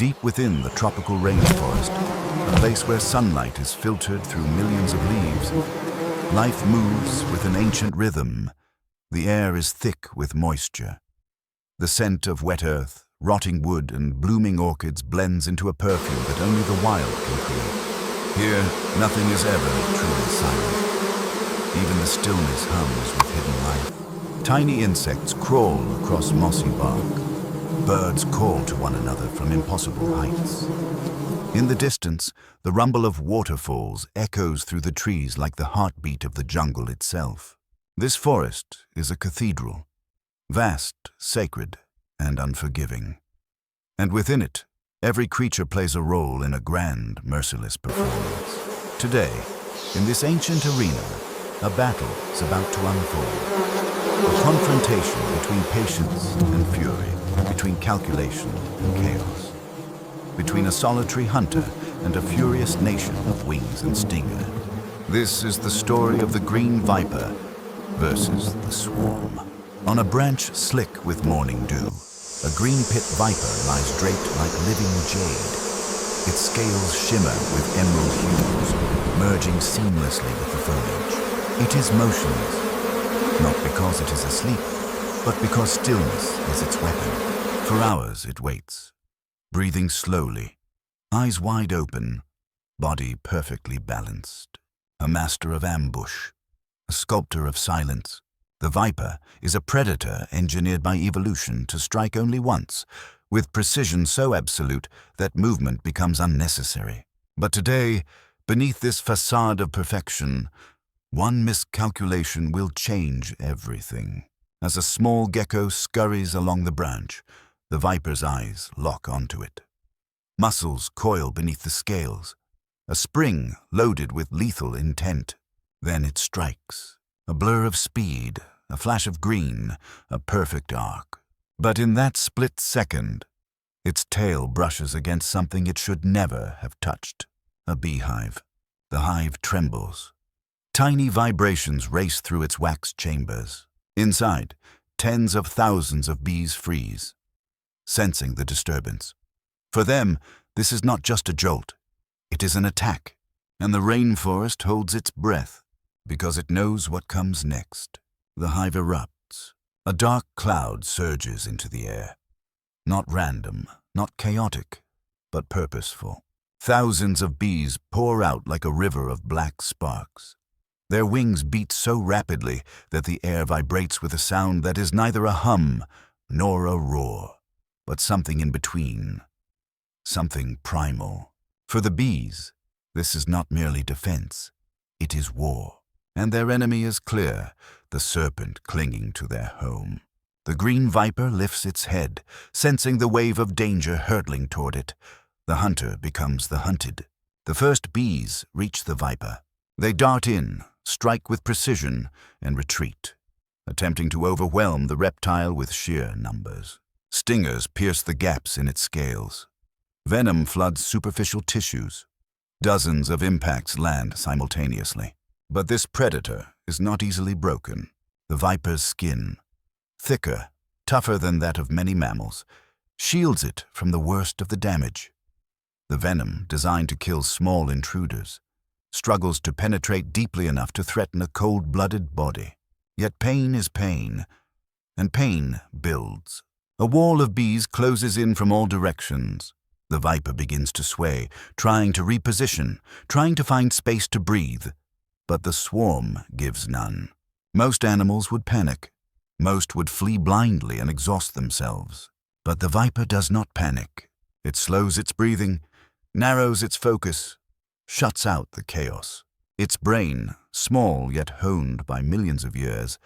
Deep within the tropical rainforest, a place where sunlight is filtered through millions of leaves, life moves with an ancient rhythm. The air is thick with moisture. The scent of wet earth, rotting wood, and blooming orchids blends into a perfume that only the wild can create. Here, nothing is ever truly silent. Even the stillness hums with hidden life. Tiny insects crawl across mossy bark. Birds call to one another from impossible heights. In the distance, the rumble of waterfalls echoes through the trees like the heartbeat of the jungle itself. This forest is a cathedral, vast, sacred, and unforgiving. And within it, every creature plays a role in a grand, merciless performance. Today, in this ancient arena, a battle is about to unfold. A confrontation between patience and fury, between calculation and chaos, between a solitary hunter and a furious nation of wings and stinger. This is the story of the green viper versus the swarm. On a branch slick with morning dew, a green pit viper lies draped like living jade. Its scales shimmer with emerald hues, merging seamlessly with the foliage. It is motionless, not because it is asleep, but because stillness is its weapon. For hours it waits, breathing slowly, eyes wide open, body perfectly balanced. A master of ambush, a sculptor of silence. The viper is a predator engineered by evolution to strike only once, with precision so absolute that movement becomes unnecessary. But today, beneath this facade of perfection, one miscalculation will change everything. As a small gecko scurries along the branch, the viper's eyes lock onto it. Muscles coil beneath the scales, a spring loaded with lethal intent. Then it strikes. A blur of speed, a flash of green, a perfect arc. But in that split second, its tail brushes against something it should never have touched. A beehive. The hive trembles. Tiny vibrations race through its wax chambers. Inside, tens of thousands of bees freeze, sensing the disturbance. For them, this is not just a jolt. It is an attack, and the rainforest holds its breath because it knows what comes next. The hive erupts. A dark cloud surges into the air. Not random, not chaotic, but purposeful. Thousands of bees pour out like a river of black sparks. Their wings beat so rapidly that the air vibrates with a sound that is neither a hum nor a roar, but something in between, something primal. For the bees, this is not merely defense, it is war. And their enemy is clear, the serpent clinging to their home. The green viper lifts its head, sensing the wave of danger hurtling toward it. The hunter becomes the hunted. The first bees reach the viper. They dart in, strike with precision, and retreat, attempting to overwhelm the reptile with sheer numbers. Stingers pierce the gaps in its scales. Venom floods superficial tissues. Dozens of impacts land simultaneously. But this predator is not easily broken. The viper's skin, thicker, tougher than that of many mammals, shields it from the worst of the damage. The venom, designed to kill small intruders, struggles to penetrate deeply enough to threaten a cold-blooded body. Yet pain is pain, and pain builds. A wall of bees closes in from all directions. The viper begins to sway, trying to reposition, trying to find space to breathe. But the swarm gives none. Most animals would panic. Most would flee blindly and exhaust themselves. But the viper does not panic. It slows its breathing, narrows its focus, shuts out the chaos. Its brain, small yet honed by millions of years,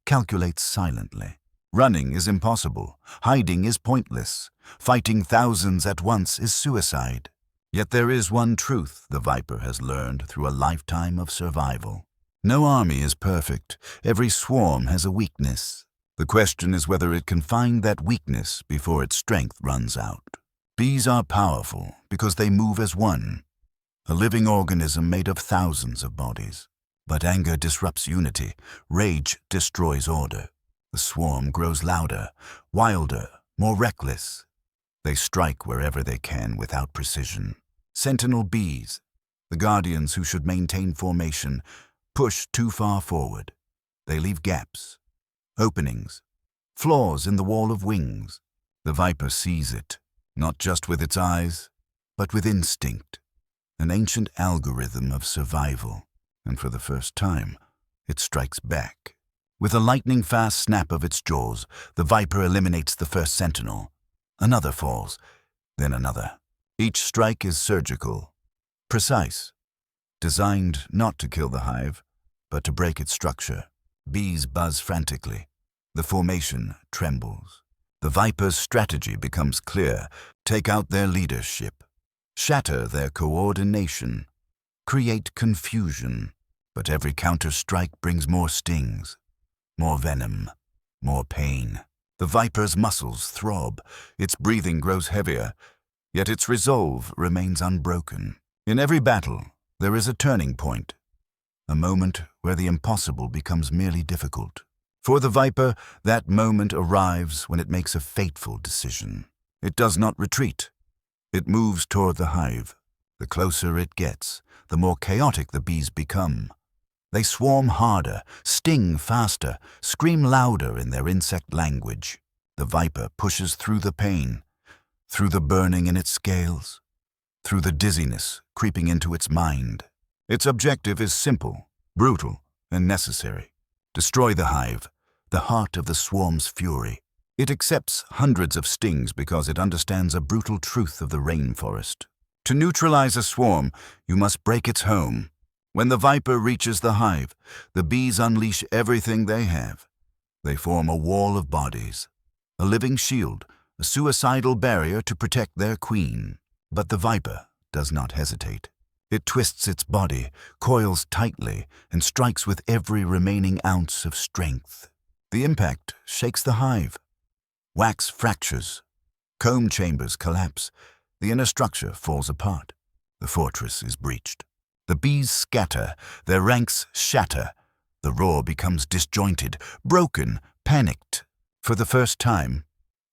calculates silently. Running is impossible. Hiding is pointless. Fighting thousands at once is suicide. Yet there is one truth the viper has learned through a lifetime of survival. No army is perfect. Every swarm has a weakness. The question is whether it can find that weakness before its strength runs out. Bees are powerful because they move as one, a living organism made of thousands of bodies. But anger disrupts unity. Rage destroys order. The swarm grows louder, wilder, more reckless. They strike wherever they can without precision. Sentinel bees, the guardians who should maintain formation, push too far forward. They leave gaps, openings, flaws in the wall of wings. The viper sees it, not just with its eyes, but with instinct, an ancient algorithm of survival. And for the first time, it strikes back. With a lightning-fast snap of its jaws, the viper eliminates the first sentinel. Another falls, then another. Each strike is surgical, precise, designed not to kill the hive, but to break its structure. Bees buzz frantically. The formation trembles. The viper's strategy becomes clear. Take out their leadership. Shatter their coordination. Create confusion. But every counter-strike brings more stings, more venom, more pain. The viper's muscles throb. Its breathing grows heavier, yet its resolve remains unbroken. In every battle, there is a turning point, a moment where the impossible becomes merely difficult. For the viper, that moment arrives when it makes a fateful decision. It does not retreat. It moves toward the hive. The closer it gets, the more chaotic the bees become. They swarm harder, sting faster, scream louder in their insect language. The viper pushes through the pain, through the burning in its scales, through the dizziness creeping into its mind. Its objective is simple, brutal, and necessary. Destroy the hive, the heart of the swarm's fury. It accepts hundreds of stings because it understands a brutal truth of the rainforest. To neutralize a swarm, you must break its home. When the viper reaches the hive, the bees unleash everything they have. They form a wall of bodies, a living shield, a suicidal barrier to protect their queen. But the viper does not hesitate. It twists its body, coils tightly, and strikes with every remaining ounce of strength. The impact shakes the hive. Wax fractures. Comb chambers collapse. The inner structure falls apart. The fortress is breached. The bees scatter. Their ranks shatter. The roar becomes disjointed, broken, panicked. For the first time,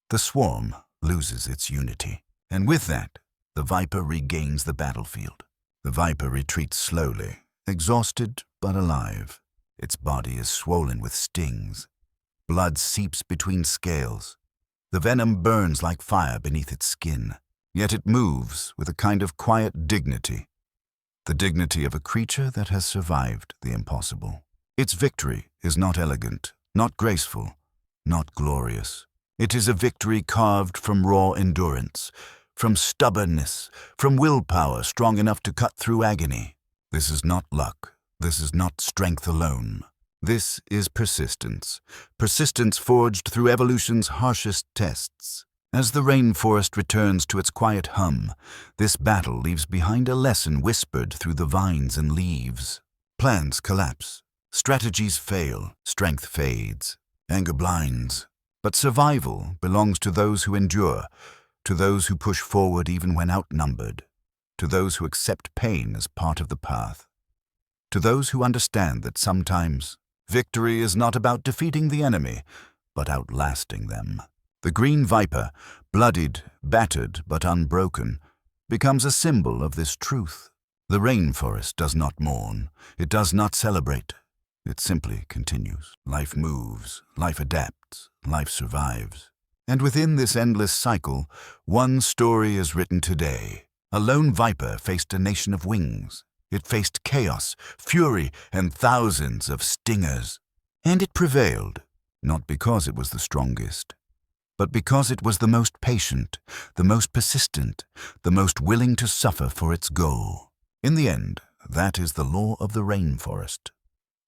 the swarm loses its unity. And with that, the viper regains the battlefield. The viper retreats slowly, exhausted but alive. Its body is swollen with stings. Blood seeps between scales. The venom burns like fire beneath its skin. Yet it moves with a kind of quiet dignity. The dignity of a creature that has survived the impossible. Its victory is not elegant, not graceful, not glorious. It is a victory carved from raw endurance, from stubbornness, from willpower strong enough to cut through agony. This is not luck. This is not strength alone. This is persistence. Persistence forged through evolution's harshest tests. As the rainforest returns to its quiet hum, this battle leaves behind a lesson whispered through the vines and leaves. Plans collapse. Strategies fail. Strength fades. Anger blinds. But survival belongs to those who endure, to those who push forward even when outnumbered, to those who accept pain as part of the path, to those who understand that sometimes victory is not about defeating the enemy, but outlasting them. The green viper, bloodied, battered, but unbroken, becomes a symbol of this truth. The rainforest does not mourn. It does not celebrate. It simply continues. Life moves, life adapts, life survives. And within this endless cycle, one story is written today. A lone viper faced a nation of wings. It faced chaos, fury, and thousands of stingers. And it prevailed, not because it was the strongest, but because it was the most patient, the most persistent, the most willing to suffer for its goal. In the end, that is the law of the rainforest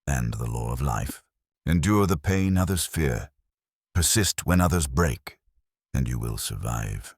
and the law of life. Endure the pain others fear. Persist when others break, and you will survive.